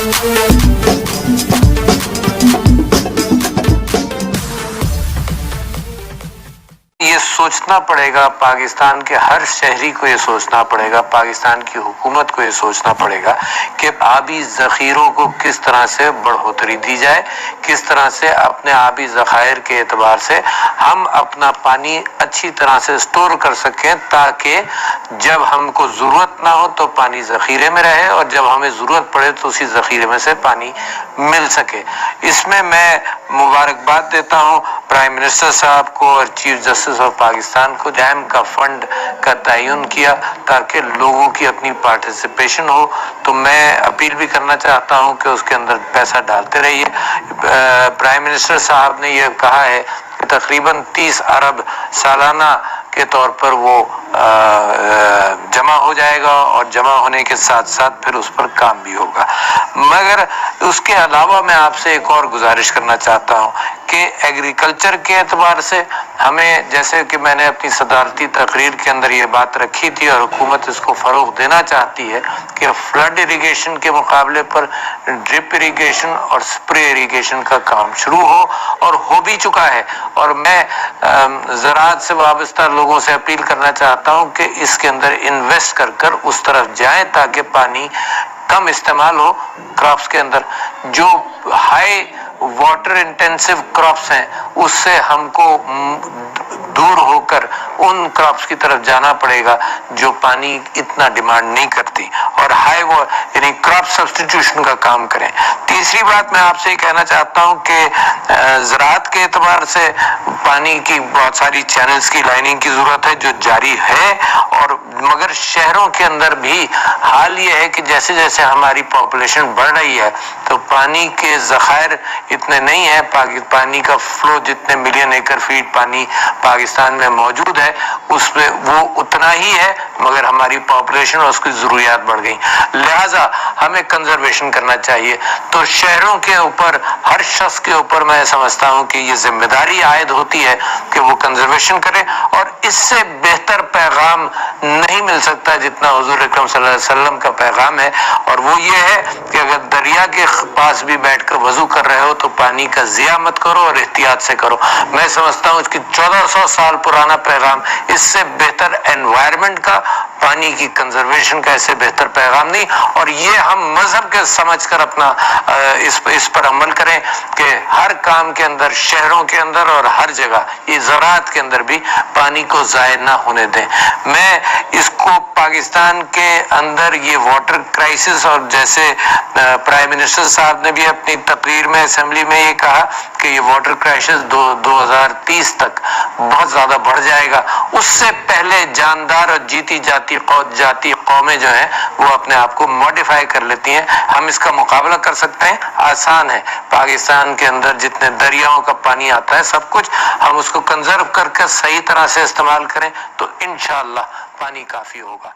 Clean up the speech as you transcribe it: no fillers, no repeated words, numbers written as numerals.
ये सोचना पड़ेगा, पाकिस्तान के हर शहरी को ये सोचना पड़ेगा, पाकिस्तान की हुकूमत को ये सोचना पड़ेगा कि आबी ज़ख़ीरों को किस तरह से बढ़ोतरी दी जाए, किस तरह से अपने आबी ज़ख़ायर के एतबार से हम अपना पानी अच्छी तरह से स्टोर कर सकें, ताकि जब हमको ज़रूरत ना हो तो पानी ज़ख़ीरे में रहे और जब हमें ज़रूरत पड़े तो उसी ज़ख़ीरे में से पानी मिल सके। इसमें मैं मुबारकबाद देता हूँ प्राइम मिनिस्टर साहब को और चीफ जस्टिस ऑफ पाकिस्तान को। डैम का फंड का तयन किया ताकि लोगों की अपनी पार्टिसिपेशन हो, तो मैं अपील भी करना चाहता हूं कि उसके अंदर पैसा डालते रहिए। प्राइम मिनिस्टर साहब ने यह कहा है कि तकरीबन 30 अरब सालाना के तौर पर वो जमा हो जाएगा और जमा होने के साथ साथ फिर उस पर काम भी होगा। मगर उसके अलावा मैं आपसे एक और गुजारिश करना चाहता हूं कि एग्रीकल्चर के एतबार से हमें, जैसे कि मैंने अपनी सदारती तकरीर के अंदर ये बात रखी थी और हुकूमत इसको फ़रोग़ देना चाहती है कि फ्लड इरिगेशन के मुकाबले पर ड्रिप इरिगेशन और स्प्रे इरिगेशन का काम शुरू हो, और हो भी चुका है। और मैं ज़राअत से वाबस्ता लोगों से अपील करना चाहता हूं कि इसके अंदर इन्वेस्ट कर उस तरफ जाएं ताकि पानी कम इस्तेमाल हो क्रॉप्स के अंदर। जो हाई वाटर इंटेंसिव क्रॉप्स हैं उससे हमको दूर होकर उन क्रॉप्स की तरफ जाना पड़ेगा जो पानी इतना डिमांड नहीं करती, और हाई वो यानी क्रॉप सब्स्टिट्यूशन का काम करें। तीसरी बात मैं आपसे कहना चाहता हूं कि ज़राअत के एतबार से पानी की बहुत सारी चैनल्स की लाइनिंग की ज़रूरत है जो जारी है, और मगर शहरों के अंदर भी हाल ये है कि जैसे जैसे हमारी पॉपुलेशन बढ़ रही है तो पानी के ज़ख़ायर इतने नहीं है। पानी का फ्लो जितने मिलियन एकड़ फीट पानी पाकिस्तान में मौजूद है उसमें वो उतना ही है, मगर हमारी पॉपुलेशन और उसकी ज़रूरियात बढ़ गई, लिहाजा हमें कंजर्वेशन करना चाहिए। तो शहरों के ऊपर, हर शख्स के ऊपर मैं समझता हूँ कि ये जिम्मेदारी आयद होती है कि वो कंजर्वेशन करे, और इससे बेहतर पैगाम नहीं मिल सकता जितना हुजूर अकरम सल्लल्लाहु अलैहि वसल्लम का पैगाम है, और वो ये है कि अगर दरिया के पास भी बैठकर वजू कर रहे हो तो पानी का ज़िया मत करो और एहतियात से करो। मैं समझता हूँ कि 1400 साल पुराना पैगाम, इससे बेहतर एनवायरनमेंट का, पानी की कंजर्वेशन का इससे बेहतर पैगाम नहीं। और ये हम मजहब के समझकर अपना इस पर अमल करें कि हर काम के अंदर, शहरों के अंदर और हर जगह, ये ज़राअत के अंदर भी पानी को ज़ाया ना होने दें। मैं इसको पाकिस्तान के अंदर ये वाटर क्राइसिस, और जैसे प्राइम मिनिस्टर साहब ने भी अपनी तकरीर में असेंबली में ये कहा कि ये वाटर क्राइसिस 2030 तक बहुत ज़्यादा बढ़ जाएगा, उससे पहले जानदार और जीती जाती कौमें जो हैं वो अपने आप को मॉडिफाई कर लेती हैं। हम इसका मुकाबला कर सकते हैं, आसान है। पाकिस्तान के अंदर जितने दरियाओं का पानी आता है सब कुछ हम उसको कंजर्व करके सही तरह से इस्तेमाल करें तो इंशाअल्लाह पानी काफ़ी होगा।